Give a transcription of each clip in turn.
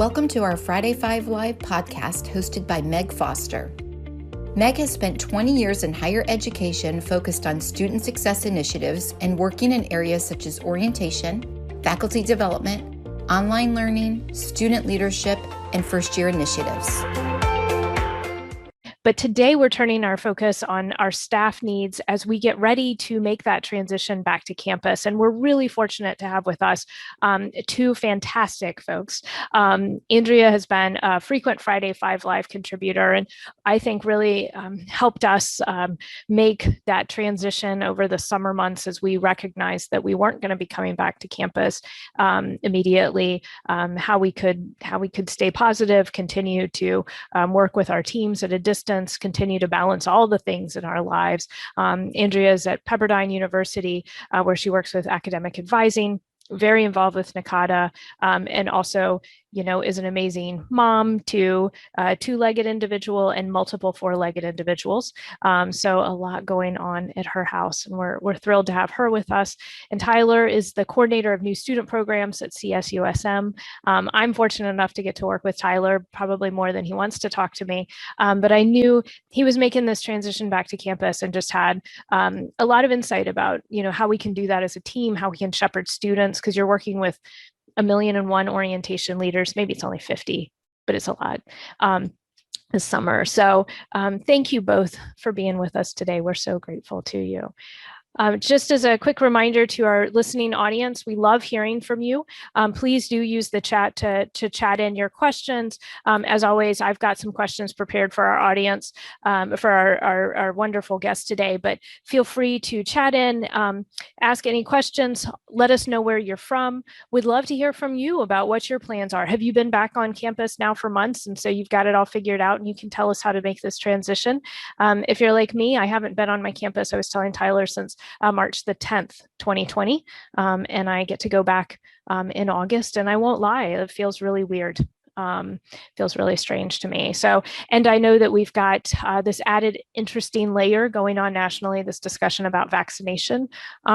Welcome to our Friday 5 Live podcast hosted by Meg Foster. Meg has spent 20 years in higher education focused on student success initiatives and working in areas such as orientation, faculty development, online learning, student leadership, and first-year initiatives. But today we're turning our focus on our staff needs as we get ready to make that transition back to campus. And we're really fortunate to have with us two fantastic folks. Andrea has been a frequent Friday 5 Live contributor, and I think really helped us make that transition over the summer months as we recognized that we weren't going to be coming back to campus immediately, how we could stay positive, continue to work with our teams at a distance, continue to balance all the things in our lives. Andrea is at Pepperdine University, where she works with academic advising, very involved with NACADA, and also, is an amazing mom to a two-legged individual and multiple four-legged individuals. So a lot going on at her house, and we're thrilled to have her with us. And Tyler is the coordinator of new student programs at CSUSM. I'm fortunate enough to get to work with Tyler, probably more than he wants to talk to me. But I knew he was making this transition back to campus and just had a lot of insight about, how we can do that as a team, how we can shepherd students, because you're working with 1,000,001 orientation leaders. Maybe it's only 50, but it's a lot this summer. So thank you both for being with us today. We're so grateful to you. Just as a quick reminder to our listening audience, we love hearing from you. Please do use the chat to chat in your questions. As always, I've got some questions prepared for our audience, for our wonderful guests today, but feel free to chat in, ask any questions, let us know where you're from. We'd love to hear from you about what your plans are. Have you been back on campus now for months, and so you've got it all figured out and you can tell us how to make this transition? If you're like me, I haven't been on my campus, I was telling Tyler, since March the 10th, 2020, and I get to go back in August, and I won't lie, it feels really weird. Feels really strange to me. So, and I know that we've got this added interesting layer going on nationally, this discussion about vaccination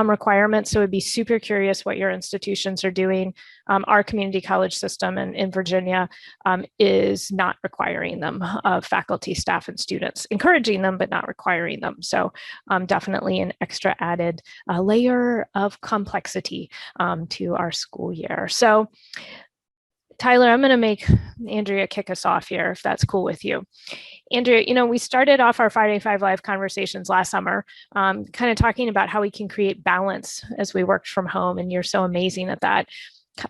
requirements. So I'd be super curious what your institutions are doing. Our community college system in Virginia is not requiring them of faculty, staff, and students, encouraging them, but not requiring them. So definitely an extra added layer of complexity to our school year. So Tyler, I'm going to make Andrea kick us off here, if that's cool with you. Andrea, we started off our Friday 5 Live conversations last summer, kind of talking about how we can create balance as we worked from home, and you're so amazing at that.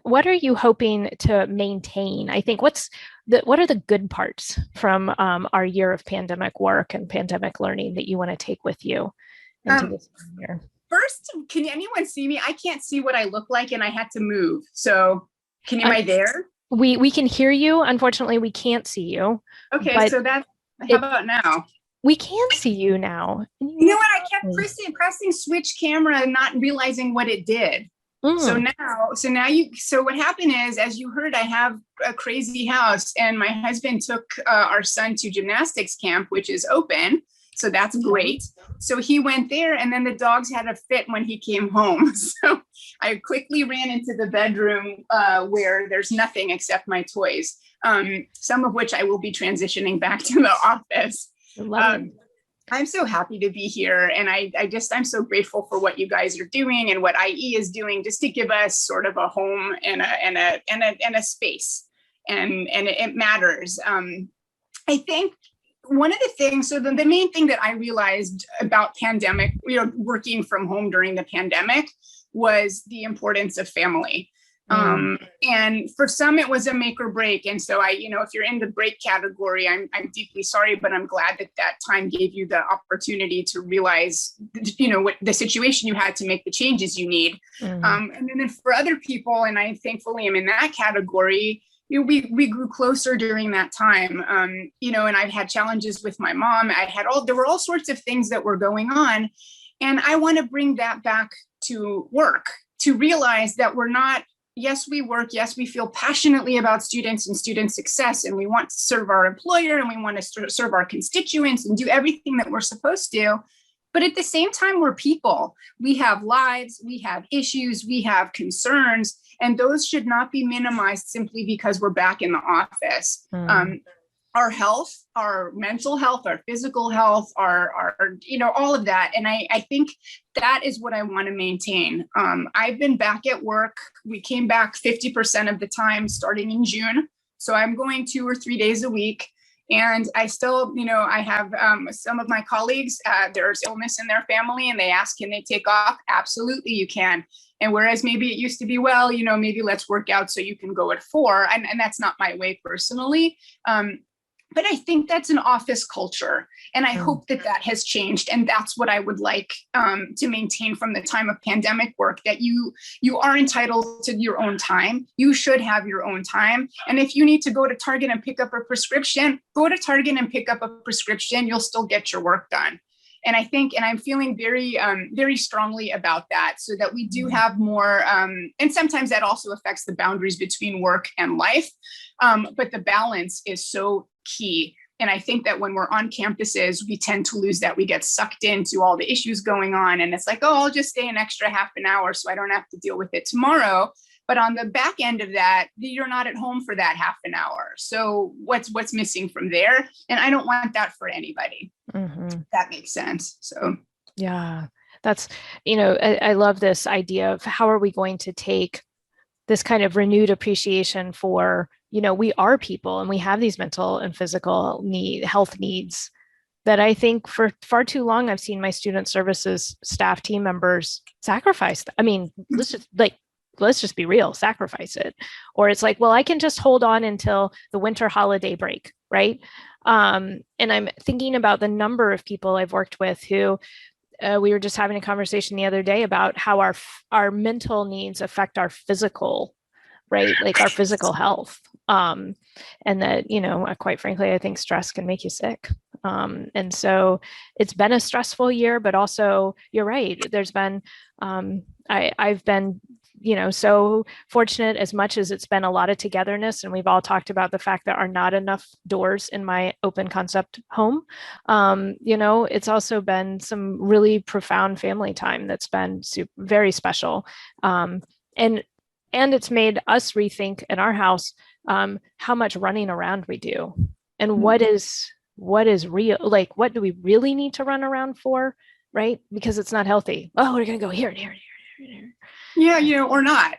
What are you hoping to maintain? I think what are the good parts from our year of pandemic work and pandemic learning that you want to take with you into this year? First, can anyone see me? I can't see what I look like, and I had to move. So am I there? We can hear you. Unfortunately, we can't see you. Okay, so how about now? We can see you now. You know what? I kept pressing switch camera and not realizing what it did. So what happened is, as you heard, I have a crazy house, and my husband took our son to gymnastics camp, which is open. So that's great. So he went there, and then the dogs had a fit when he came home. So I quickly ran into the bedroom where there's nothing except my toys, some of which I will be transitioning back to the office. I'm so happy to be here. And I'm so grateful for what you guys are doing and what IE is doing, just to give us sort of a home and a space. And it matters. I think one of the things, so the main thing that I realized about pandemic, working from home during the pandemic, was the importance of family. And for some, it was a make or break. And so if you're in the break category, I'm deeply sorry, but I'm glad that time gave you the opportunity to realize, what the situation you had to make the changes you need. And then for other people, and I thankfully am in that category, we grew closer during that time, and I've had challenges with my mom. There were all sorts of things that were going on. And I want to bring that back to work, to realize that we're not, yes, we work. Yes, we feel passionately about students and student success, and we want to serve our employer, and we want to serve our constituents and do everything that we're supposed to. But at the same time, we're people. We have lives, we have issues, we have concerns, and those should not be minimized simply because we're back in the office. Our health, our mental health, our physical health, our all of that. And I think that is what I want to maintain. I've been back at work. We came back 50% of the time starting in June. So I'm going 2 or 3 days a week. And I still, I have some of my colleagues, there's illness in their family and they ask, can they take off? Absolutely, you can. And whereas maybe it used to be, well, maybe let's work out so you can go at 4. And that's not my way personally. But I think that's an office culture. And I hope that has changed. And that's what I would like to maintain from the time of pandemic work, that you are entitled to your own time. You should have your own time. And if you need to go to Target and pick up a prescription, go to Target and pick up a prescription. You'll still get your work done. And I think, and I'm feeling very, very strongly about that, so that we do have more, and sometimes that also affects the boundaries between work and life. But the balance is so key. And I think that when we're on campuses, we tend to lose that. We get sucked into all the issues going on. And it's like, oh, I'll just stay an extra half an hour so I don't have to deal with it tomorrow. But on the back end of that, you're not at home for that half an hour. So what's missing from there? And I don't want that for anybody. That makes sense. So yeah, that's, I love this idea of how are we going to take this kind of renewed appreciation for, we are people and we have these mental and physical health needs that I think for far too long, I've seen my student services staff team members sacrifice. I mean, let's just be real, sacrifice it. Or it's like, well, I can just hold on until the winter holiday break, right? And I'm thinking about the number of people I've worked with who we were just having a conversation the other day about how our mental needs affect our physical, right? Like our physical health. And that, quite frankly, I think stress can make you sick. And so it's been a stressful year, but also you're right. There's been, I've been, so fortunate, as much as it's been a lot of togetherness. And we've all talked about the fact there are not enough doors in my open concept home. It's also been some really profound family time that's been very special. And it's made us rethink in our house how much running around we do, and what is real, like what do we really need to run around for, right? Because it's not healthy. Oh, we're gonna go here and here and here and here. Yeah, or not.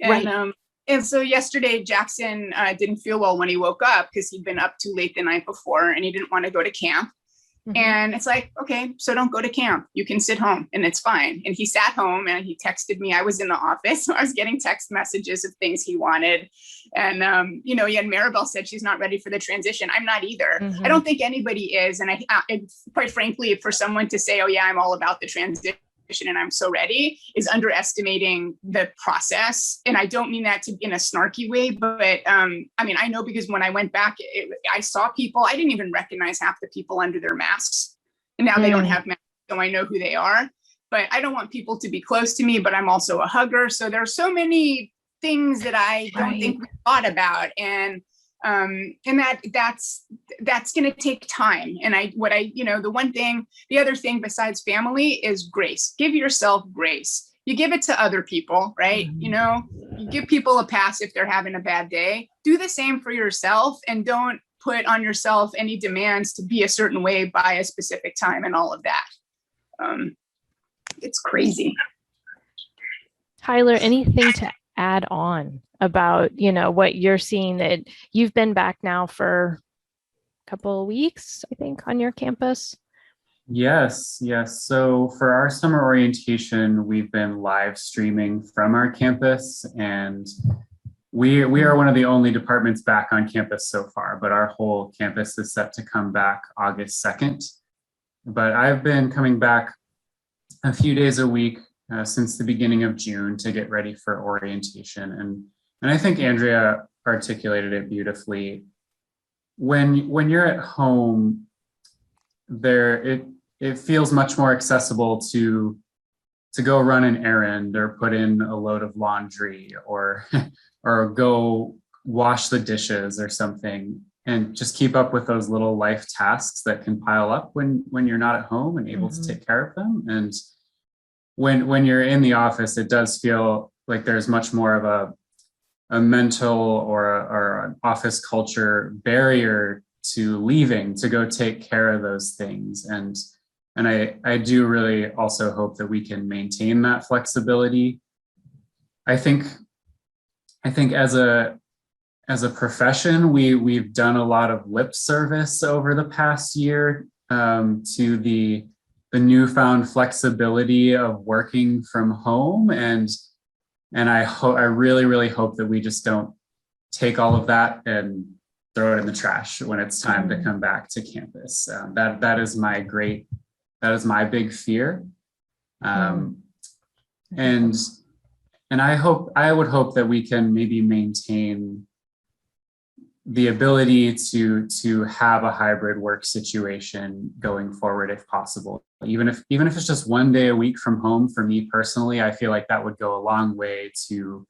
And, right. And so yesterday, Jackson didn't feel well when he woke up because he'd been up too late the night before and he didn't want to go to camp. And it's like, okay, so don't go to camp. You can sit home and it's fine. And he sat home and he texted me. I was in the office, so I was getting text messages of things he wanted. And, and Maribel said she's not ready for the transition. I'm not either. I don't think anybody is. And I quite frankly, for someone to say, oh yeah, I'm all about the transition and I'm so ready, is underestimating the process. And I don't mean that in a snarky way, but I know, because when I went back, I saw people, I didn't even recognize half the people under their masks. And now they don't have masks, so I know who they are. But I don't want people to be close to me, but I'm also a hugger. So there's so many things that I don't think we thought about. And that's going to take time. And the other thing besides family is grace. Give yourself grace. You give it to other people, right? You give people a pass if they're having a bad day. Do the same for yourself, and don't put on yourself any demands to be a certain way by a specific time and all of that. It's crazy. Tyler, anything to add on about, what you're seeing? That you've been back now for a couple of weeks, I think, on your campus? Yes. So for our summer orientation, we've been live streaming from our campus, and we are one of the only departments back on campus so far, but our whole campus is set to come back August 2nd. But I've been coming back a few days a week since the beginning of June to get ready for orientation. And I think Andrea articulated it beautifully. When you're at home, it feels much more accessible to go run an errand or put in a load of laundry or go wash the dishes or something. and just keep up with those little life tasks that can pile up when you're not at home and able to take care of them. And when you're in the office, it does feel like there's much more of a mental or an office culture barrier to leaving to go take care of those things. And I do really also hope that we can maintain that flexibility. I think as a profession, we've done a lot of lip service over the past year to the newfound flexibility of working from home, and I really, really hope that we just don't take all of that and throw it in the trash when it's time to come back to campus. That is my big fear, and I would hope that we can maybe maintain the ability to have a hybrid work situation going forward if possible. Even if it's just one day a week from home, for me personally, I feel like that would go a long way to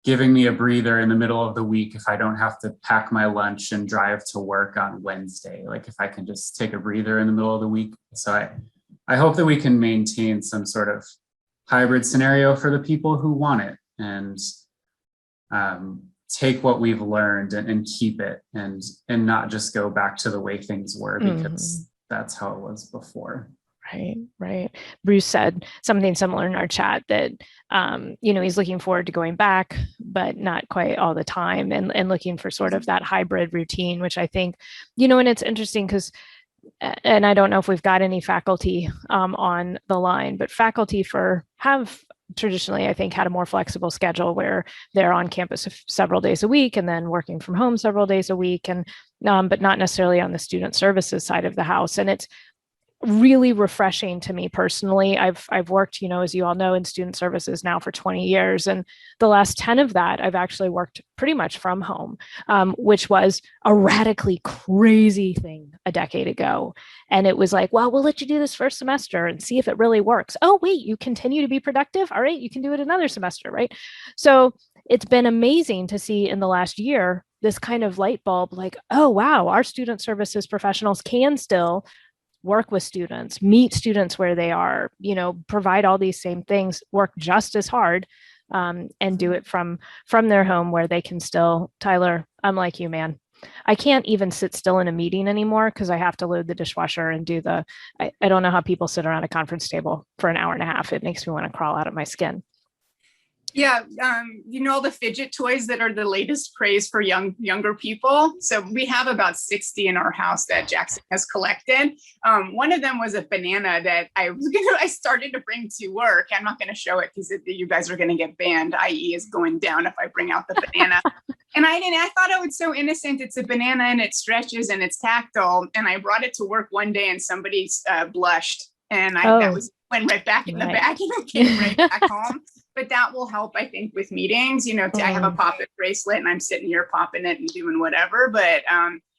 giving me a breather in the middle of the week if I don't have to pack my lunch and drive to work on Wednesday. Like if I can just take a breather in the middle of the week. So I hope that we can maintain some sort of hybrid scenario for the people who want it, and take what we've learned and keep it, and not just go back to the way things were, because that's how it was before. Right. Bruce said something similar in our chat that, he's looking forward to going back, but not quite all the time, and looking for sort of that hybrid routine, which I think, and it's interesting because, and I don't know if we've got any faculty on the line, but faculty have traditionally, I think, had a more flexible schedule where they're on campus several days a week and then working from home several days a week, and but not necessarily on the student services side of the house. And it's really refreshing to me personally. I've worked, as you all know, in student services now for 20 years. And the last 10 of that, I've actually worked pretty much from home, which was a radically crazy thing a decade ago. And it was like, well, we'll let you do this first semester and see if it really works. Oh, wait, you continue to be productive? All right, you can do it another semester, right? So it's been amazing to see in the last year, this kind of light bulb, like, oh, wow, our student services professionals can still work with students, meet students where they are, provide all these same things, work just as hard, and do it from their home where they can still. Tyler, I'm like you, man. I can't even sit still in a meeting anymore because I have to load the dishwasher and do I don't know how people sit around a conference table for an hour and a half. It makes me want to crawl out of my skin. Yeah, all the fidget toys that are the latest craze for younger people. So we have about 60 in our house that Jackson has collected. One of them was a banana that I started to bring to work. I'm not going to show it because you guys are going to get banned. IE is going down if I bring out the banana. And I thought it was so innocent. It's a banana and it stretches and it's tactile. And I brought it to work one day and somebody blushed, and that went right back in the bag and came right back home. But that will help, I think, with meetings. I have a pop-it bracelet and I'm sitting here popping it and doing whatever. But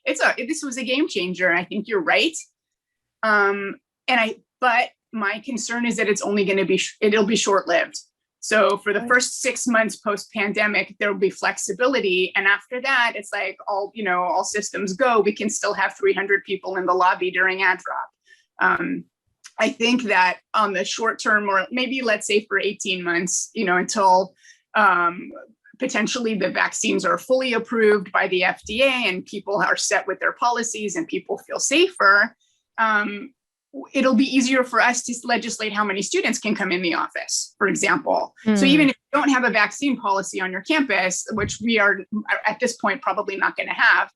this was a game changer. And I think you're right. But my concern is that it's only going to be, it'll be short-lived. So for the first 6 months post-pandemic, there will be flexibility. And after that, it's like all systems go. We can still have 300 people in the lobby during ad drop. I think that on the short term, or maybe let's say for 18 months, until potentially the vaccines are fully approved by the FDA and people are set with their policies and people feel safer, it'll be easier for us to legislate how many students can come in the office, for example. So even if you don't have a vaccine policy on your campus, which we are at this point probably not going to have,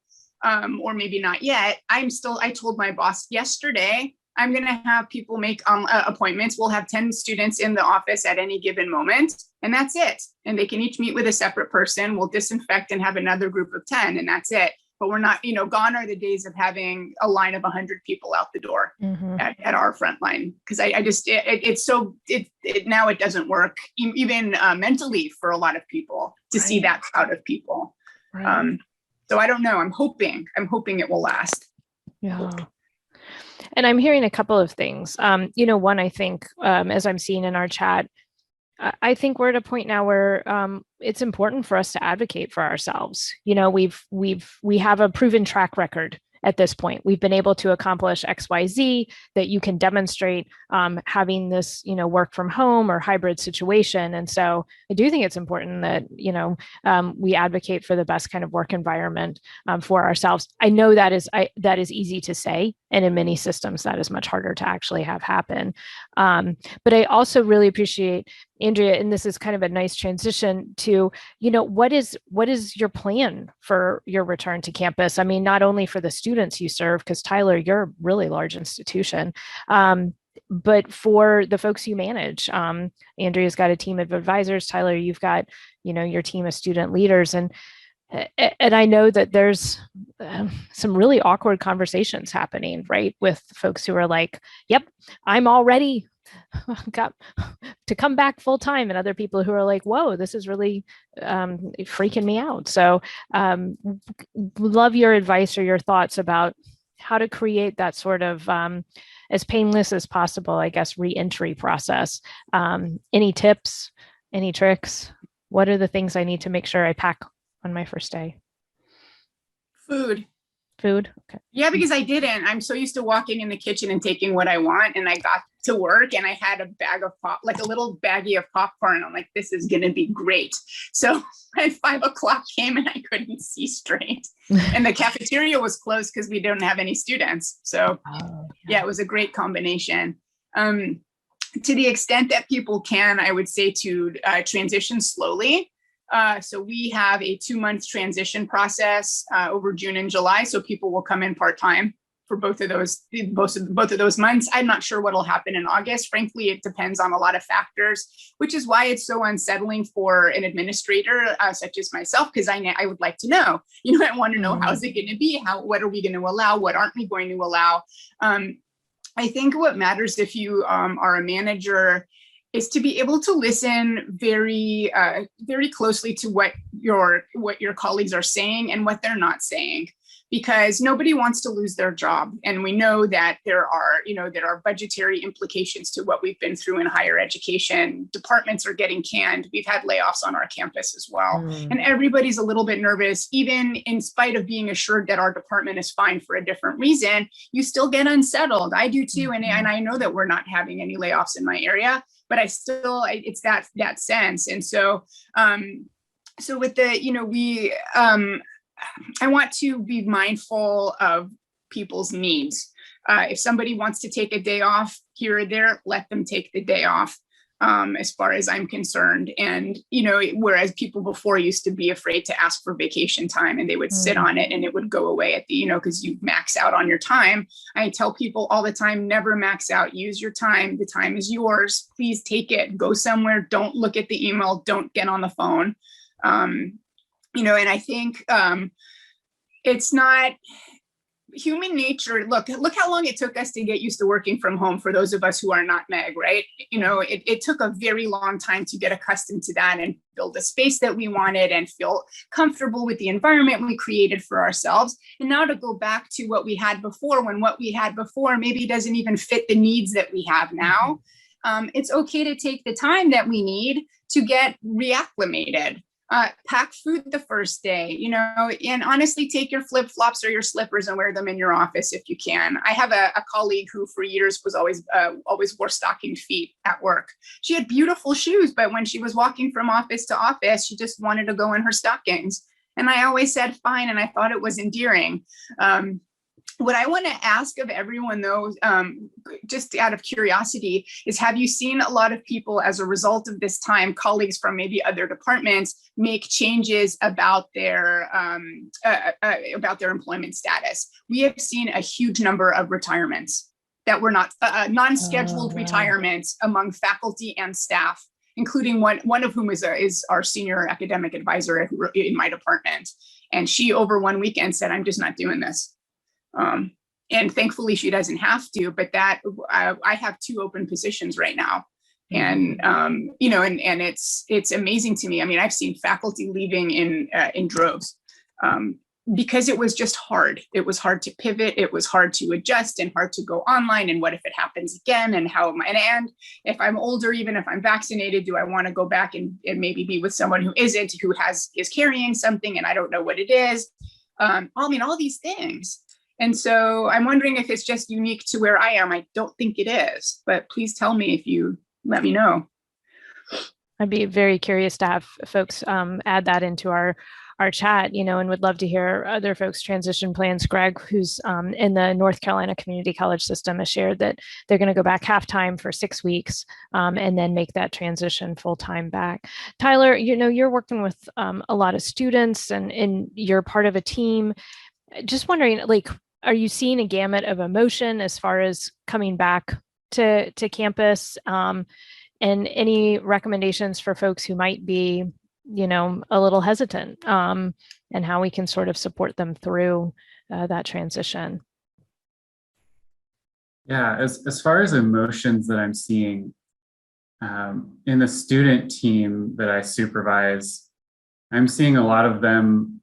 or maybe not yet, I told my boss yesterday, I'm going to have people make appointments. We'll have 10 students in the office at any given moment, and that's it. And they can each meet with a separate person. We'll disinfect and have another group of 10, and that's it. But we're not, gone are the days of having a line of 100 people out the door at our front line. Because now it doesn't work even mentally for a lot of people to see that crowd of people. Right. So I don't know. I'm hoping it will last. Yeah. And I'm hearing a couple of things. One, I think, as I'm seeing in our chat, I think we're at a point now where it's important for us to advocate for ourselves. You know, we have a proven track record at this point. We've been able to accomplish XYZ that you can demonstrate having this, you know, work from home or hybrid situation. And so I do think it's important that, you know, we advocate for the best kind of work environment for ourselves. I know that is easy to say, and in many systems that is much harder to actually have happen. But I also really appreciate, Andrea, and this is kind of a nice transition to, you know, what is your plan for your return to campus? I mean, not only for the students you serve, because Tyler, you're a really large institution, but for the folks you manage. Andrea's got a team of advisors. Tyler, you've got, you know, your team of student leaders. And I know that there's some really awkward conversations happening, right, with folks who are like, yep, I'm all ready got to come back full time, and other people who are like, whoa, this is really freaking me out. So love your advice or your thoughts about how to create that sort of as painless as possible, I guess, re-entry process. Any tips, any tricks? What are the things I need to make sure I pack on my first day? Food. Okay. Yeah, because I didn't. I'm so used to walking in the kitchen and taking what I want. And I got to work and I had a bag of like a little baggie of popcorn. I'm like, this is going to be great. So at 5 o'clock came and I couldn't see straight. And the cafeteria was closed because we don't have any students. So yeah, it was a great combination. To the extent that people can, I would say to transition slowly. So we have a 2-month transition process over June and July. So people will come in part-time for both of those months. I'm not sure what'll happen in August. Frankly, it depends on a lot of factors, which is why it's so unsettling for an administrator such as myself, because I would like to know, you know, I want to know how's it going to be? What are we going to allow? What aren't we going to allow? I think what matters if you are a manager is to be able to listen very, very closely to what your colleagues are saying and what they're not saying, because nobody wants to lose their job. And we know that there are budgetary implications to what we've been through in higher education. Departments are getting canned. We've had layoffs on our campus as well. And everybody's a little bit nervous, even in spite of being assured that our department is fine for a different reason. You still get unsettled. I do too. And I know that we're not having any layoffs in my area, but it's that sense. And so, so with the, I want to be mindful of people's needs. If somebody wants to take a day off here or there, let them take the day off, as far as I'm concerned. And, you know, whereas people before used to be afraid to ask for vacation time and they would sit on it and it would go away at the, you know, because you max out on your time. I tell people all the time, never max out, use your time. The time is yours. Please take it, go somewhere. Don't look at the email. Don't get on the phone. You know, and I think it's not human nature. Look how long it took us to get used to working from home for those of us who are not Meg, right? You know, it took a very long time to get accustomed to that and build a space that we wanted and feel comfortable with the environment we created for ourselves. And now to go back to what we had before, when what we had before maybe doesn't even fit the needs that we have now. It's okay to take the time that we need to get reacclimated. Pack food the first day, you know, and honestly, take your flip-flops or your slippers and wear them in your office if you can. I have a colleague who for years was always wore stocking feet at work. She had beautiful shoes, but when she was walking from office to office, she just wanted to go in her stockings. And I always said, fine. And I thought it was endearing. What I want to ask of everyone, though, just out of curiosity, is have you seen a lot of people as a result of this time, colleagues from maybe other departments, make changes about their employment status? We have seen a huge number of retirements that were not non-scheduled retirements among faculty and staff, including one of whom is our senior academic advisor in my department. And she, over one weekend, said, I'm just not doing this. And thankfully she doesn't have to, but that I have 2 open positions right now. And, you know, and it's amazing to me. I mean, I've seen faculty leaving in droves, because it was just hard. It was hard to pivot. It was hard to adjust and hard to go online. And what if it happens again? And how am I? And if I'm older, even if I'm vaccinated, do I want to go back and maybe be with someone who isn't, who is carrying something and I don't know what it is? I mean, all these things. And so I'm wondering if it's just unique to where I am. I don't think it is, but please tell me if you let me know. I'd be very curious to have folks add that into our chat, and would love to hear other folks' transition plans. Greg, who's in the North Carolina Community College system, has shared that they're going to go back half-time for 6 weeks and then make that transition full-time back. Tyler, you're working with a lot of students and you're part of a team. Just wondering, are you seeing a gamut of emotion as far as coming back to campus? And any recommendations for folks who might be, a little hesitant, and how we can sort of support them through that transition? Yeah, as far as emotions that I'm seeing in the student team that I supervise, I'm seeing a lot of them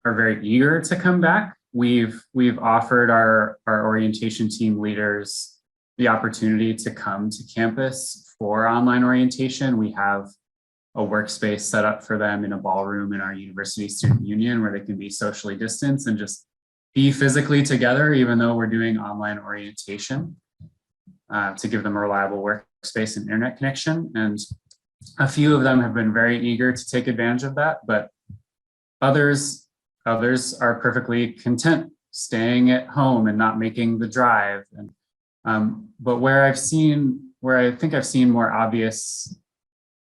are very eager to come back. We've offered our orientation team leaders the opportunity to come to campus for online orientation. We have a workspace set up for them in a ballroom in our university student union where they can be socially distanced and just be physically together, even though we're doing online orientation, to give them a reliable workspace and internet connection. And a few of them have been very eager to take advantage of that, but others are perfectly content staying at home and not making the drive. And but where I think I've seen more obvious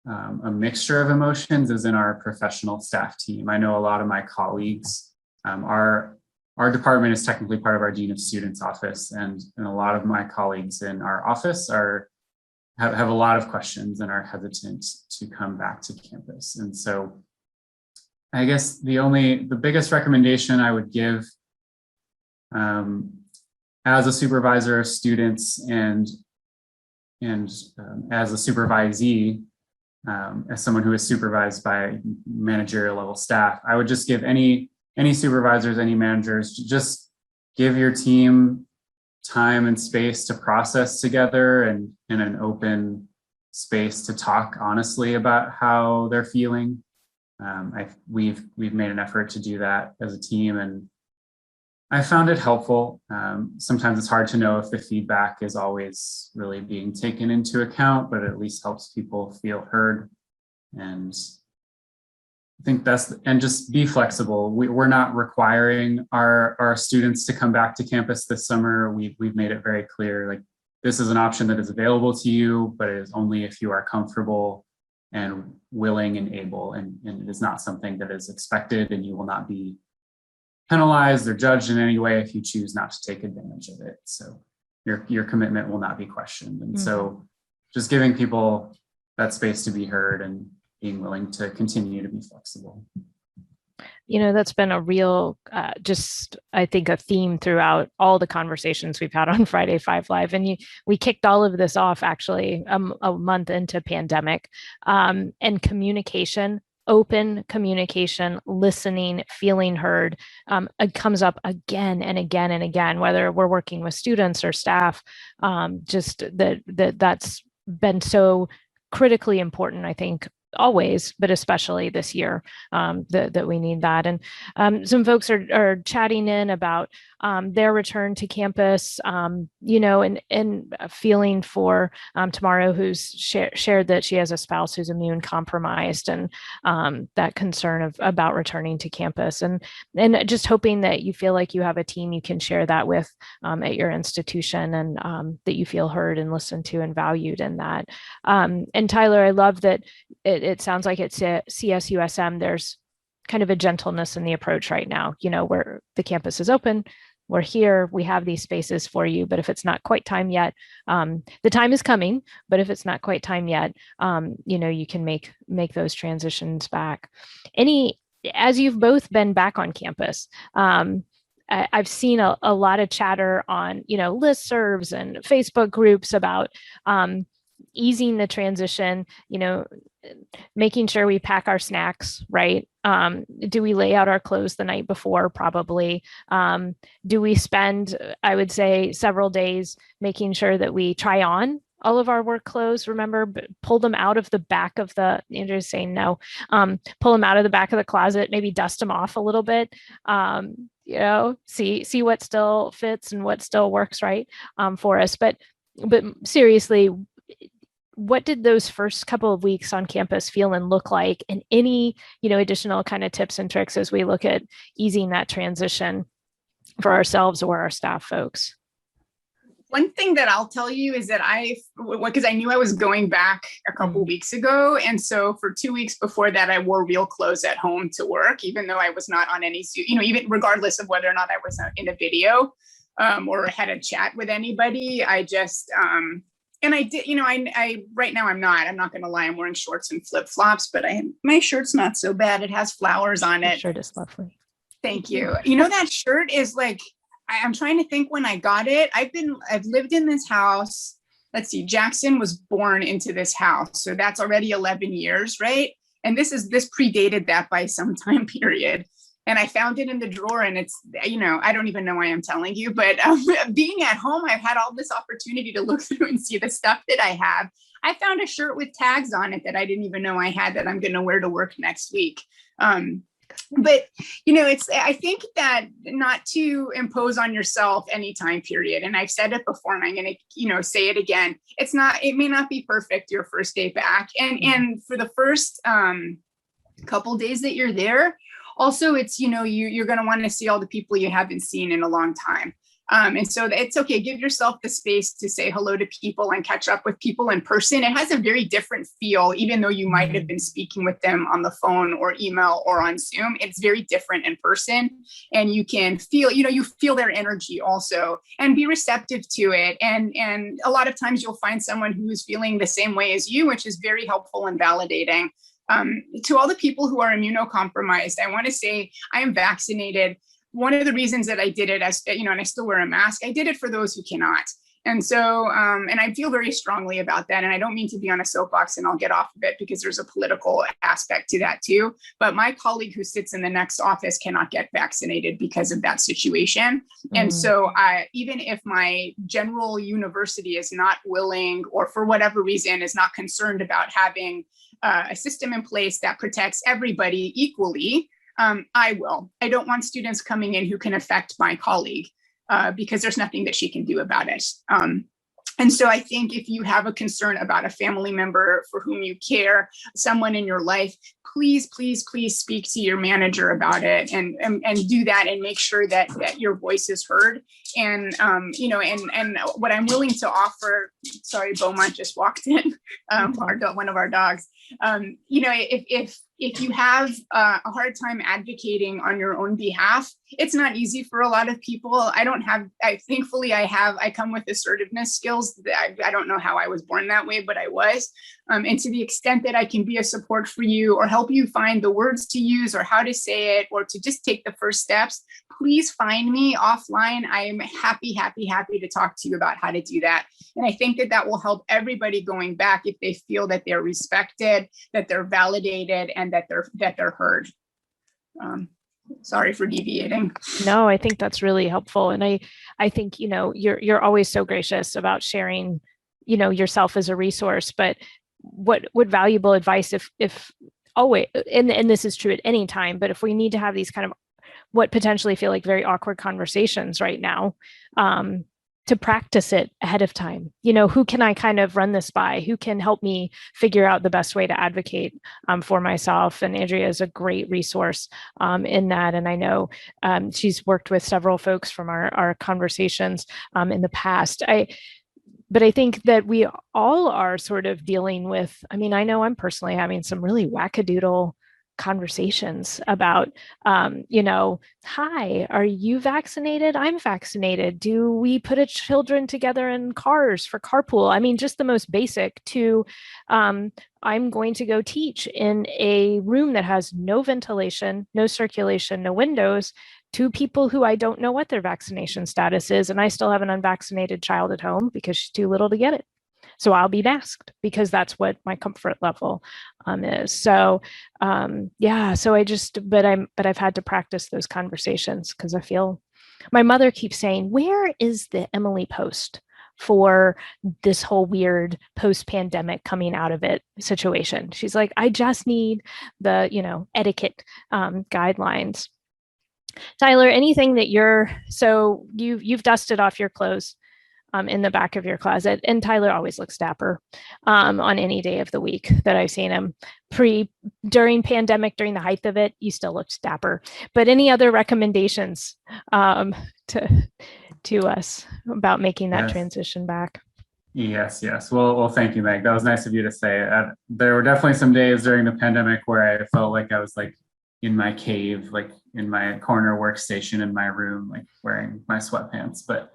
a mixture of emotions is in our professional staff team. I know a lot of my colleagues, our department is technically part of our Dean of Students office, and a lot of my colleagues in our office have a lot of questions and are hesitant to come back to campus. And so I guess the biggest recommendation I would give as a supervisor of students and as a supervisee, as someone who is supervised by managerial level staff, I would just give any supervisors, any managers, just give your team time and space to process together and in an open space to talk honestly about how they're feeling. We've made an effort to do that as a team, and I found it helpful. Sometimes it's hard to know if the feedback is always really being taken into account, but it at least helps people feel heard. And I think and just be flexible. We're not requiring our students to come back to campus this summer. We've made it very clear, this is an option that is available to you, but it is only if you are comfortable and willing and able, and it is not something that is expected, and you will not be penalized or judged in any way if you choose not to take advantage of it. So your commitment will not be questioned. And so just giving people that space to be heard and being willing to continue to be flexible. That's been a real, I think, a theme throughout all the conversations we've had on Friday 5 Live. And we kicked all of this off actually a month into pandemic, and communication, open communication, listening, feeling heard, it comes up again and again and again, whether we're working with students or staff. Just that's been so critically important, I think, always, but especially this year, that we need that. And some folks are chatting in about their return to campus, and feeling for Tomorrow, who's shared that she has a spouse who's immune compromised, and that concern about returning to campus, and just hoping that you feel like you have a team you can share that with at your institution, and that you feel heard and listened to and valued in that. And Tyler, I love that it sounds like it's a CSUSM. There's kind of a gentleness in the approach right now, where the campus is open. We're here, we have these spaces for you, but if it's not quite time yet, the time is coming, but if it's not quite time yet, you can make those transitions back. As you've both been back on campus, I've seen a lot of chatter on, listservs and Facebook groups about, easing the transition, making sure we pack our snacks, right? Do we lay out our clothes the night before? Probably. Do we spend, I would say, several days making sure that we try on all of our work clothes? Remember, pull them out of the back of Andrea's saying no, pull them out of the back of the closet, maybe dust them off a little bit, see what still fits and what still works right for us. But seriously, what did those first couple of weeks on campus feel and look like? And any, additional kind of tips and tricks as we look at easing that transition for ourselves or our staff folks? One thing that I'll tell you is that because I knew I was going back a couple weeks ago. And so for 2 weeks before that, I wore real clothes at home to work, even though I was not on any, even regardless of whether or not I was in a video or had a chat with anybody. I just, and I did, I right now I'm not going to lie. I'm wearing shorts and flip flops, but my shirt's not so bad. It has flowers on it. Your shirt is lovely. Thank you. That shirt is like, I'm trying to think when I got it. I've lived in this house. Let's see, Jackson was born into this house. So that's already 11 years, right? And this predated that by some time period. And I found it in the drawer, and it's, I don't even know why I'm telling you, but being at home, I've had all this opportunity to look through and see the stuff that I have. I found a shirt with tags on it that I didn't even know I had that I'm going to wear to work next week. But, I think that not to impose on yourself any time period. And I've said it before, and I'm going to, say it again. It may not be perfect your first day back. And for the first couple days that you're there, also, it's, you're going to want to see all the people you haven't seen in a long time. And so it's okay. Give yourself the space to say hello to people and catch up with people in person. It has a very different feel, even though you might have been speaking with them on the phone or email or on Zoom. It's very different in person, and you can feel, you feel their energy also, and be receptive to it. And a lot of times you'll find someone who is feeling the same way as you, which is very helpful and validating. To all the people who are immunocompromised, I want to say I am vaccinated. One of the reasons that I did it, and I still wear a mask, I did it for those who cannot. And so, and I feel very strongly about that. And I don't mean to be on a soapbox, and I'll get off of it because there's a political aspect to that too. But my colleague who sits in the next office cannot get vaccinated because of that situation. And so even if my general university is not willing, or for whatever reason is not concerned about having a system in place that protects everybody equally, I will. I don't want students coming in who can affect my colleague because there's nothing that she can do about it. And so I think if you have a concern about a family member for whom you care, someone in your life, please, please, please speak to your manager about it and do that, and make sure that your voice is heard. And, and what I'm willing to offer, sorry, Beaumont just walked in, one of our dogs. If you have a hard time advocating on your own behalf, it's not easy for a lot of people. Thankfully I come with assertiveness skills. I don't know how I was born that way, but I was. And to the extent that I can be a support for you or help you find the words to use or how to say it, or to just take the first steps, please find me offline. I am happy to talk to you about how to do that. And I think that will help everybody going back if they feel that they're respected, that they're validated, and that they're heard. Sorry for deviating. No, I think that's really helpful. And I think, you're always so gracious about sharing, yourself as a resource, but what valuable advice if always, and this is true at any time, but if we need to have these kind of what potentially feel like very awkward conversations right now, to practice it ahead of time. Who can I kind of run this by? Who can help me figure out the best way to advocate for myself? And Andrea is a great resource in that. And I know she's worked with several folks from our conversations in the past. But I think that we all are sort of dealing with, I know I'm personally having some really wackadoodle conversations about, hi, are you vaccinated? I'm vaccinated. Do we put children together in cars for carpool? Just the most basic to, I'm going to go teach in a room that has no ventilation, no circulation, no windows, to people who I don't know what their vaccination status is. And I still have an unvaccinated child at home because she's too little to get it. So I'll be masked because that's what my comfort level is. So so I've had to practice those conversations because I feel my mother keeps saying, where is the Emily post for this whole weird post-pandemic coming out of it situation? She's like, I just need the, etiquette guidelines. Tyler, anything that you've dusted off your clothes in the back of your closet, and Tyler always looks dapper on any day of the week that I've seen him. During pandemic, during the height of it, you still looked dapper. But any other recommendations to us about making that transition back? Yes. Well, thank you, Meg. That was nice of you to say. There were definitely some days during the pandemic where I felt like I was like in my cave, like in my corner workstation in my room, like wearing my sweatpants. But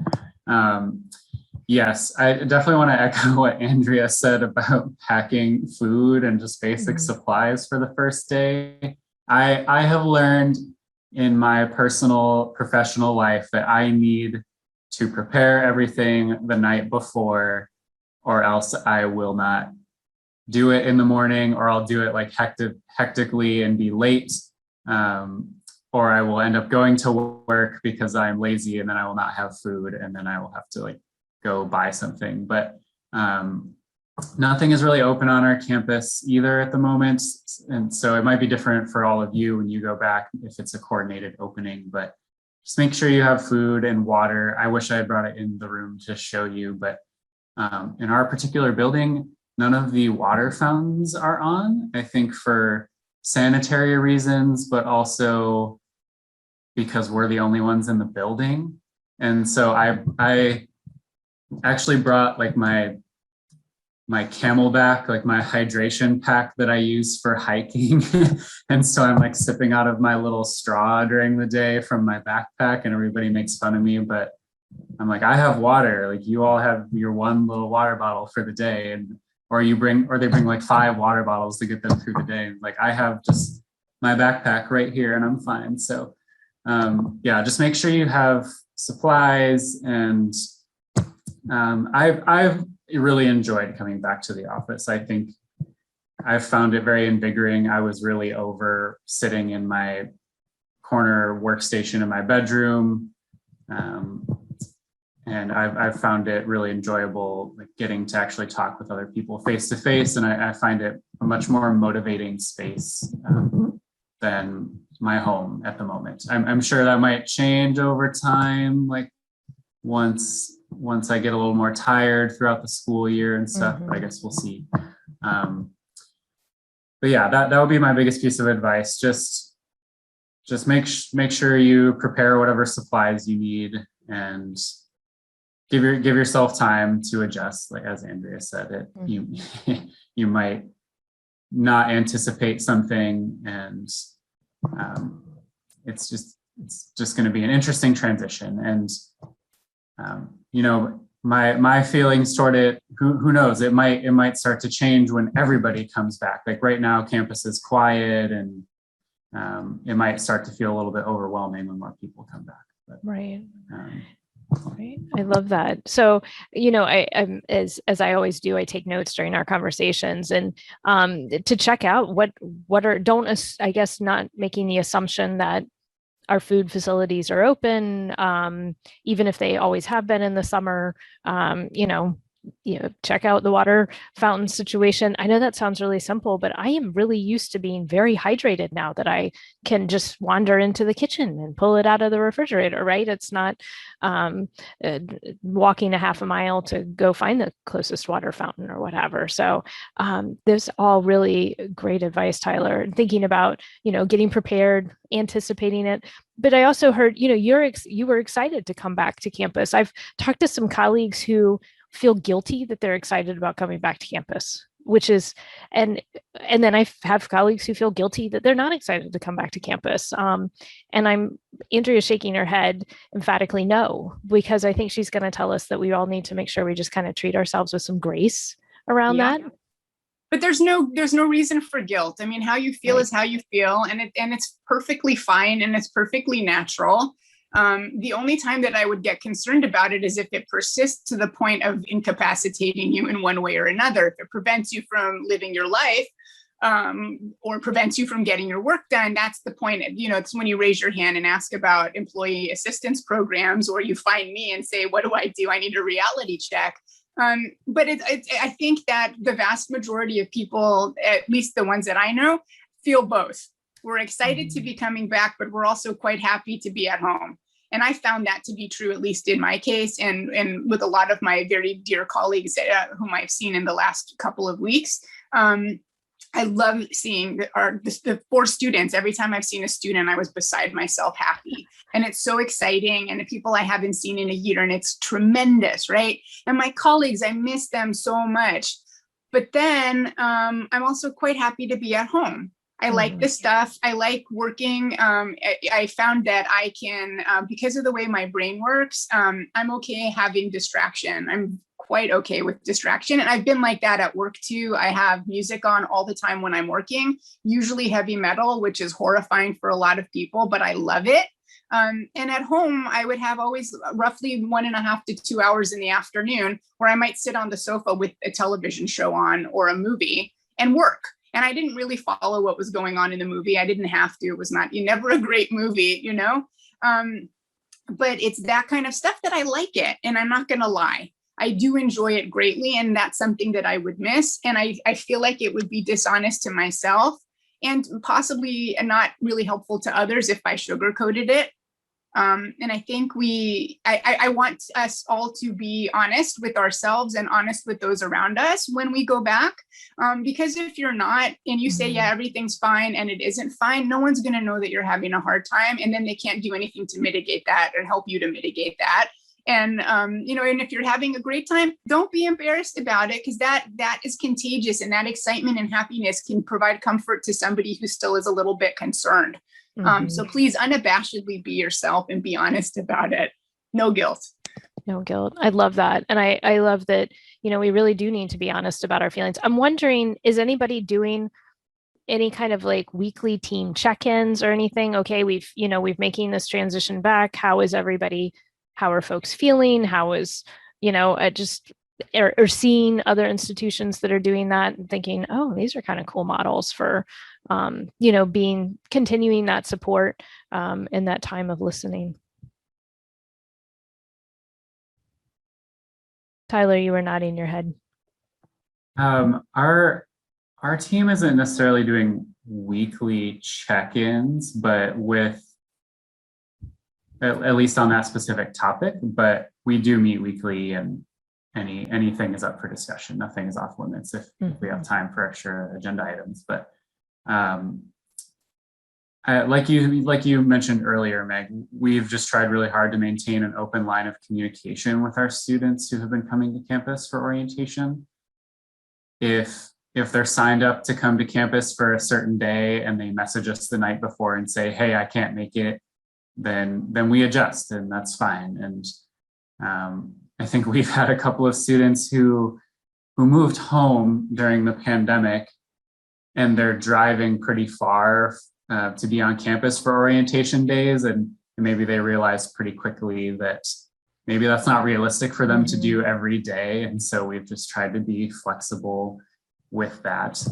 yes, I definitely want to echo what Andrea said about packing food and just basic supplies for the first day. I have learned in my personal professional life that I need to prepare everything the night before, or else I will not do it in the morning, or I'll do it like hectically and be late. Or I will end up going to work because I'm lazy, and then I will not have food, and then I will have to like go buy something. But nothing is really open on our campus either at the moment. And so it might be different for all of you when you go back if it's a coordinated opening, but just make sure you have food and water. I wish I had brought it in the room to show you, but in our particular building, none of the water fountains are on, I think for sanitary reasons, but also because we're the only ones in the building. And so I actually brought like my Camelback, like my hydration pack that I use for hiking. And so I'm like sipping out of my little straw during the day from my backpack, and everybody makes fun of me, but I'm like, I have water. Like you all have your one little water bottle for the day, and or they bring like 5 water bottles to get them through the day. Like I have just my backpack right here and I'm fine. So just make sure you have supplies. And I've really enjoyed coming back to the office. I think I've found it very invigorating. I was really over sitting in my corner workstation in my bedroom. And I've found it really enjoyable, like getting to actually talk with other people face to face. And I find it a much more motivating space than my home at the moment. I'm sure that might change over time, like once I get a little more tired throughout the school year and stuff, but I guess we'll see. But yeah, that would be my biggest piece of advice. Just make sure you prepare whatever supplies you need and give yourself time to adjust. Like as Andrea said, you might not anticipate something, and it's just going to be an interesting transition. And my feelings toward it, who knows, it might start to change when everybody comes back. Like right now, campus is quiet, and it might start to feel a little bit overwhelming when more people come back. But, right. Right. I love that. So, I as I always do, I take notes during our conversations, and to check out I guess not making the assumption that our food facilities are open, even if they always have been in the summer. Check out the water fountain situation. I know that sounds really simple, but I am really used to being very hydrated now that I can just wander into the kitchen and pull it out of the refrigerator, right? It's not walking a half a mile to go find the closest water fountain or whatever. So there's all really great advice, Tyler, and thinking about, getting prepared, anticipating it. But I also heard, you were excited to come back to campus. I've talked to some colleagues who feel guilty that they're excited about coming back to campus, which is, and then I have colleagues who feel guilty that they're not excited to come back to campus. And Andrea shaking her head emphatically no, because I think she's going to tell us that we all need to make sure we just kind of treat ourselves with some grace around that. But there's no reason for guilt. I mean, how you feel is how you feel, and it's perfectly fine, and it's perfectly natural. The only time that I would get concerned about it is if it persists to the point of incapacitating you in one way or another. If it prevents you from living your life, or prevents you from getting your work done, that's the point. It's when you raise your hand and ask about employee assistance programs, or you find me and say, what do? I need a reality check. But I think that the vast majority of people, at least the ones that I know, feel both. We're excited to be coming back, but we're also quite happy to be at home. And I found that to be true, at least in my case, and with a lot of my very dear colleagues whom I've seen in the last couple of weeks. I love seeing the 4 students. Every time I've seen a student, I was beside myself happy. And it's so exciting. And the people I haven't seen in a year, and it's tremendous, right? And my colleagues, I miss them so much. But then I'm also quite happy to be at home. I like the stuff. I like working. I found that I can, because of the way my brain works, I'm okay having distraction. I'm quite okay with distraction. And I've been like that at work too. I have music on all the time when I'm working, usually heavy metal, which is horrifying for a lot of people, but I love it. And at home, I would have always roughly 1.5 to 2 hours in the afternoon where I might sit on the sofa with a television show on or a movie and work. And I didn't really follow what was going on in the movie. I didn't have to. It was never a great movie, but it's that kind of stuff that I like it. And I'm not going to lie. I do enjoy it greatly. And that's something that I would miss. And I feel like it would be dishonest to myself and possibly not really helpful to others if I sugarcoated it. And I think I want us all to be honest with ourselves and honest with those around us when we go back. Because if you're not, and you say, yeah, everything's fine, and it isn't fine, no one's going to know that you're having a hard time. And then they can't do anything to mitigate that or help you to mitigate that. And, and if you're having a great time, don't be embarrassed about it, because that is contagious, and that excitement and happiness can provide comfort to somebody who still is a little bit concerned. So please unabashedly be yourself and be honest about it. No guilt. No guilt. I love that. And I love that, we really do need to be honest about our feelings. I'm wondering, is anybody doing any kind of like weekly team check-ins or anything? Okay, we've making this transition back. How is everybody? How are folks feeling? How is, or seeing other institutions that are doing that and thinking, oh, these are kind of cool models for, continuing that support in that time of listening. Tyler, you were nodding your head. Our team isn't necessarily doing weekly check-ins, but with at least on that specific topic, but we do meet weekly, and anything is up for discussion. Nothing is off limits if we have time for extra agenda items. But like you mentioned earlier, Meg, we've just tried really hard to maintain an open line of communication with our students who have been coming to campus for orientation. If they're signed up to come to campus for a certain day and they message us the night before and say, hey, I can't make it, then we adjust, and that's fine. And I think we've had a couple of students who moved home during the pandemic, and they're driving pretty far to be on campus for orientation days, and maybe they realize pretty quickly that maybe that's not realistic for them to do every day. And so we've just tried to be flexible with that.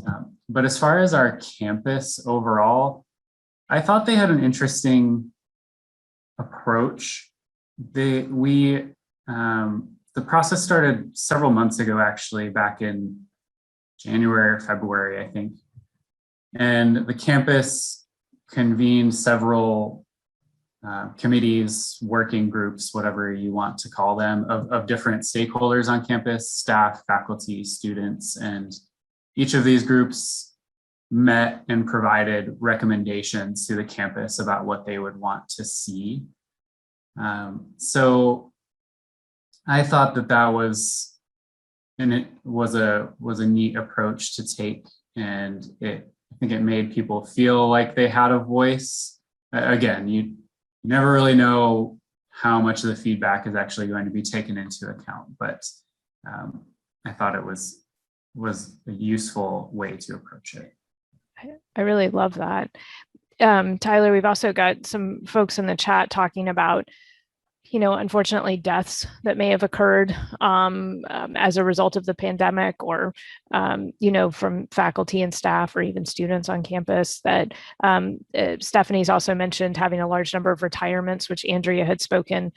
But as far as our campus overall, I thought they had an interesting approach. The process started several months ago, actually, back in January or February, I think. And the campus convened several committees, working groups, whatever you want to call them, of different stakeholders on campus, staff, faculty, students, and each of these groups met and provided recommendations to the campus about what they would want to see. So I thought that was a neat approach to take, and I think it made people feel like they had a voice. Again, you never really know how much of the feedback is actually going to be taken into account, but I thought it was a useful way to approach it. I really love that. Tyler, we've also got some folks in the chat talking about, unfortunately, deaths that may have occurred as a result of the pandemic, or, from faculty and staff or even students on campus. That Stephanie's also mentioned having a large number of retirements, which Andrea had spoken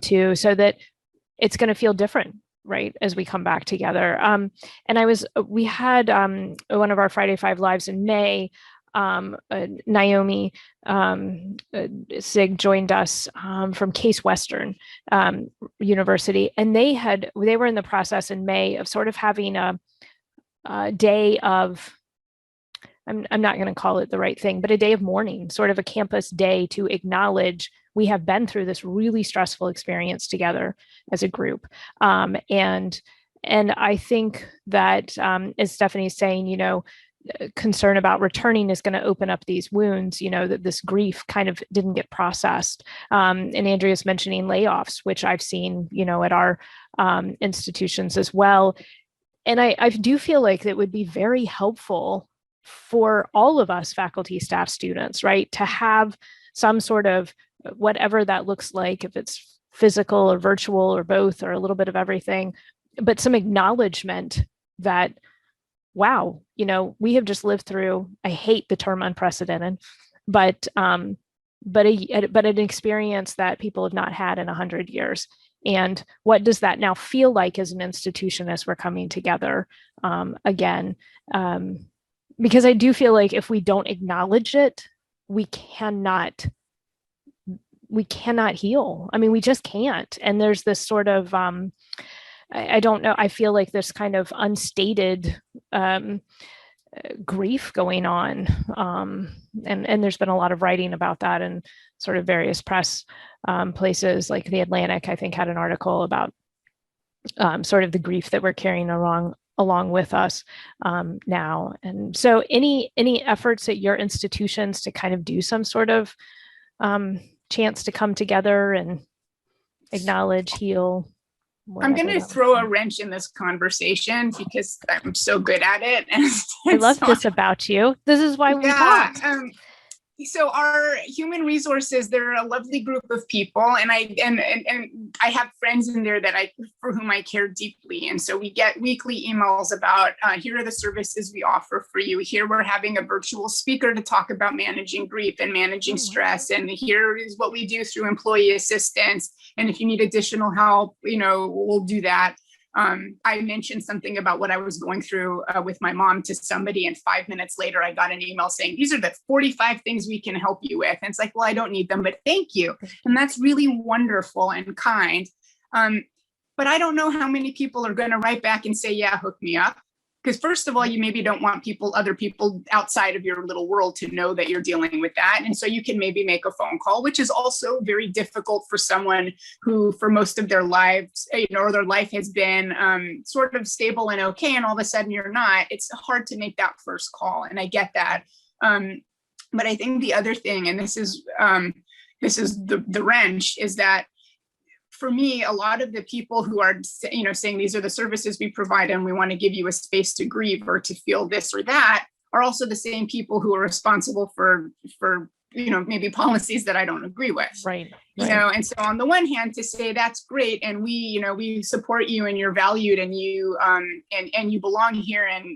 to, so that it's going to feel different, right, as we come back together. And we had one of our Friday Five Lives in May. Naomi Sig joined us from Case Western University, and they were in the process in May of sort of having a day of, I'm not going to call it the right thing, but a day of mourning, sort of a campus day to acknowledge we have been through this really stressful experience together as a group. And I think that, as Stephanie's saying, concern about returning is going to open up these wounds, that this grief kind of didn't get processed. And Andrea's mentioning layoffs, which I've seen, at our institutions as well. And I do feel like it would be very helpful for all of us, faculty, staff, students, right, to have some sort of, whatever that looks like, if it's physical or virtual or both or a little bit of everything, but some acknowledgement that, wow, we have just lived through, I hate the term unprecedented, but an experience that people have not had in 100 years. And what does that now feel like as an institution as we're coming together again? Because I do feel like if we don't acknowledge it, we cannot heal. I mean, we just can't. And there's this sort of, I don't know, I feel like this kind of unstated grief going on. And there's been a lot of writing about that in sort of various press places, like The Atlantic, I think, had an article about sort of the grief that we're carrying along with us now. And so any efforts at your institutions to kind of do some sort of chance to come together and acknowledge, heal? I'm going to throw a wrench in this conversation because I'm so good at it. And I love this about you. This is why we talk. So our human resources, they're a lovely group of people, and I have friends in there for whom I care deeply. And so we get weekly emails about here are the services we offer for you. Here we're having a virtual speaker to talk about managing grief and managing stress, and here is what we do through employee assistance. And if you need additional help, we'll do that. I mentioned something about what I was going through with my mom to somebody, and 5 minutes later, I got an email saying, these are the 45 things we can help you with. And it's like, well, I don't need them, but thank you. And that's really wonderful and kind. But I don't know how many people are going to write back and say, yeah, hook me up. Because first of all, you maybe don't want other people outside of your little world to know that you're dealing with that. And so you can maybe make a phone call, which is also very difficult for someone who for most of their lives, or their life has been sort of stable and okay. And all of a sudden you're not. It's hard to make that first call. And I get that. But I think the other thing, and this is the wrench, is that for me, a lot of the people who are, saying these are the services we provide and we want to give you a space to grieve or to feel this or that, are also the same people who are responsible for maybe policies that I don't agree with. Right. And so on the one hand, to say that's great, and we support you and you're valued and you and you belong here and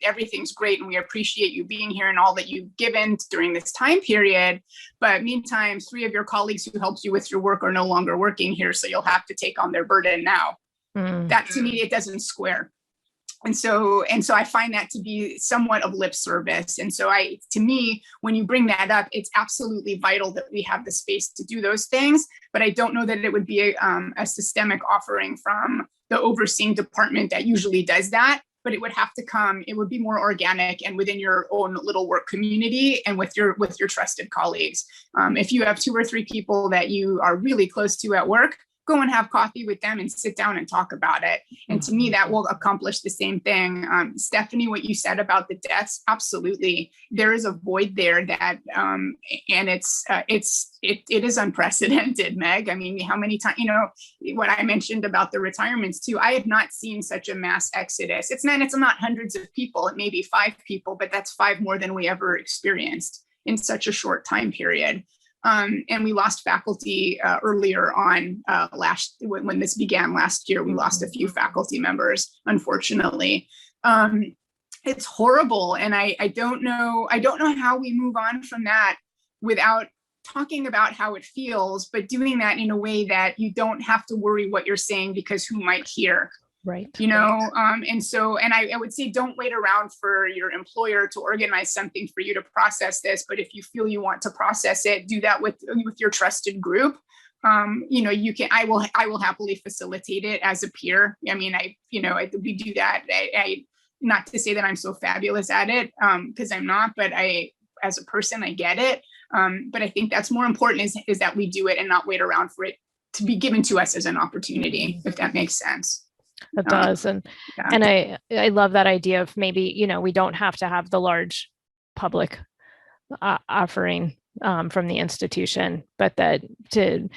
everything's great and we appreciate you being here and all that you've given during this time period. But meantime, 3 of your colleagues who helped you with your work are no longer working here, so you'll have to take on their burden now. That to me, it doesn't square. And so I find that to be somewhat of lip service. And so to me, when you bring that up, it's absolutely vital that we have the space to do those things. But I don't know that it would be a systemic offering from the overseeing department that usually does that. But it would have to come, it would be more organic and within your own little work community and with your trusted colleagues. If you have 2 or 3 people that you are really close to at work, go and have coffee with them and sit down and talk about it. And to me, that will accomplish the same thing. Stephanie, what you said about the deaths, absolutely. There is a void there that, and it is unprecedented, Meg. I mean, how many times, what I mentioned about the retirements too, I have not seen such a mass exodus. It's not hundreds of people, it may be 5 people, but that's 5 more than we ever experienced. in such a short time period. And we lost faculty earlier on when this began last year. We lost a few faculty members, unfortunately. It's horrible, and I don't know how we move on from that without talking about how it feels, but doing that in a way that you don't have to worry what you're saying, because who might hear. Right. And I would say, don't wait around for your employer to organize something for you to process this. But if you feel you want to process it, do that with your trusted group. You can, I will happily facilitate it as a peer. I mean, we do that. I not to say that I'm so fabulous at it, because I'm not, but as a person, I get it. But I think that's more important is that we do it and not wait around for it to be given to us as an opportunity, if that makes sense. It does. And I love that idea of maybe, we don't have to have the large public offering from the institution, but that to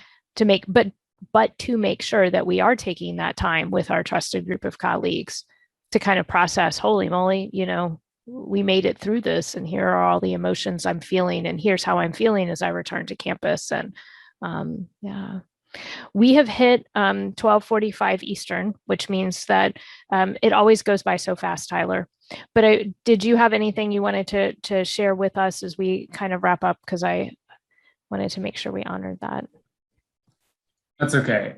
make sure that we are taking that time with our trusted group of colleagues to kind of process, holy moly, we made it through this, and here are all the emotions I'm feeling, and here's how I'm feeling as I return to campus. And we have hit 12:45 Eastern, which means that it always goes by so fast, Tyler. But did you have anything you wanted to share with us as we kind of wrap up? Because I wanted to make sure we honored that. That's okay.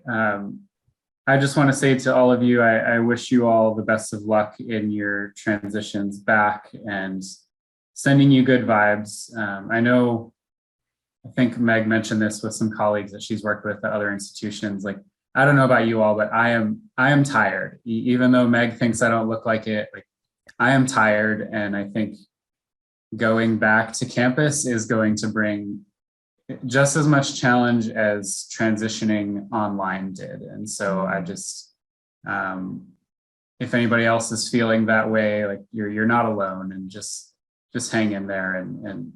I just want to say to all of you, I wish you all the best of luck in your transitions back, and sending you good vibes. I think Meg mentioned this with some colleagues that she's worked with at other institutions. Like, I don't know about you all, but I am tired. Even though Meg thinks I don't look like it, like, I am tired. And I think going back to campus is going to bring just as much challenge as transitioning online did. And so I just, if anybody else is feeling that way, like, you're not alone, and just hang in there and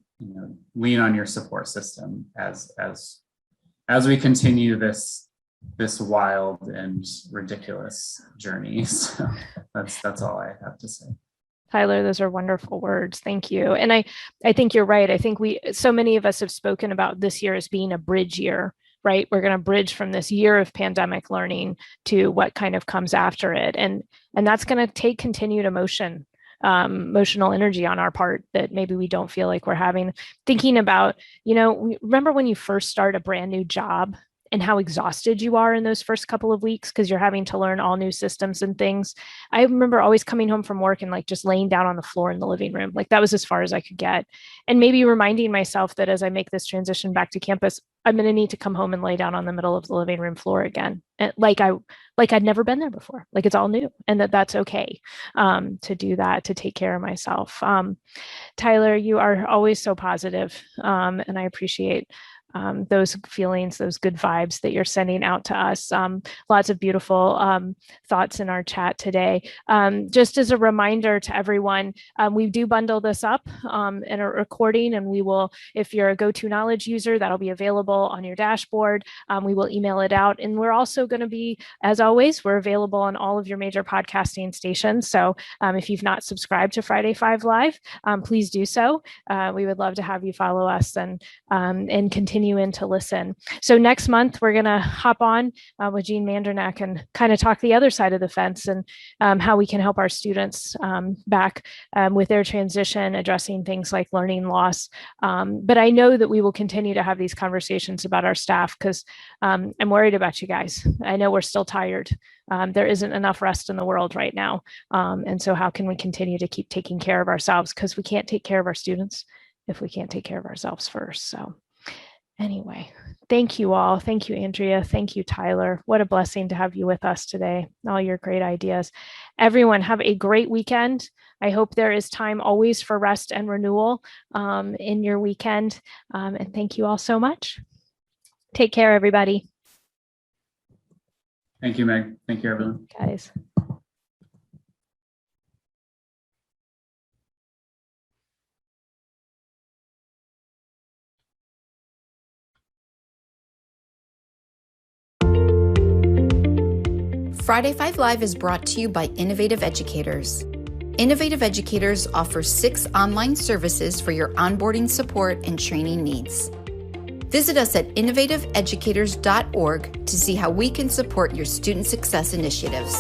lean on your support system as we continue this wild and ridiculous journey. So that's all I have to say. Tyler, those are wonderful words. Thank you. And I think you're right. I think so many of us have spoken about this year as being a bridge year, right? We're going to bridge from this year of pandemic learning to what kind of comes after it. And that's going to take continued emotional energy on our part that maybe we don't feel like we're having. Thinking about, remember when you first start a brand new job and how exhausted you are in those first couple of weeks because you're having to learn all new systems and things. I remember always coming home from work and like just laying down on the floor in the living room. Like, that was as far as I could get. And maybe reminding myself that as I make this transition back to campus, I'm going to need to come home and lay down on the middle of the living room floor again. And like I'd never been there before. Like, it's all new, and that's okay to do that, to take care of myself. Tyler, you are always so positive, and I appreciate those feelings, those good vibes that you're sending out to us. Lots of beautiful thoughts in our chat today. Just as a reminder to everyone, we do bundle this up in a recording, and we will, if you're a GoToKnowledge user, that'll be available on your dashboard. We will email it out. And we're also going to be, as always, we're available on all of your major podcasting stations. So if you've not subscribed to Friday 5 Live, please do so. We would love to have you follow us and continue in to listen. So next month, we're going to hop on with Jean Mandernack and kind of talk the other side of the fence, and how we can help our students back with their transition, addressing things like learning loss. But I know that we will continue to have these conversations about our staff, because I'm worried about you guys. I know we're still tired. There isn't enough rest in the world right now. And so how can we continue to keep taking care of ourselves? Because we can't take care of our students if we can't take care of ourselves first. So anyway, thank you all. Thank you, Andrea. Thank you, Tyler. What a blessing to have you with us today. All your great ideas. Everyone, have a great weekend. I hope there is time always for rest and renewal in your weekend. And thank you all so much. Take care, everybody. Thank you, Meg. Thank you, everyone. Guys. Friday 5 Live is brought to you by Innovative Educators. Innovative Educators offers 6 online services for your onboarding support and training needs. Visit us at innovativeeducators.org to see how we can support your student success initiatives.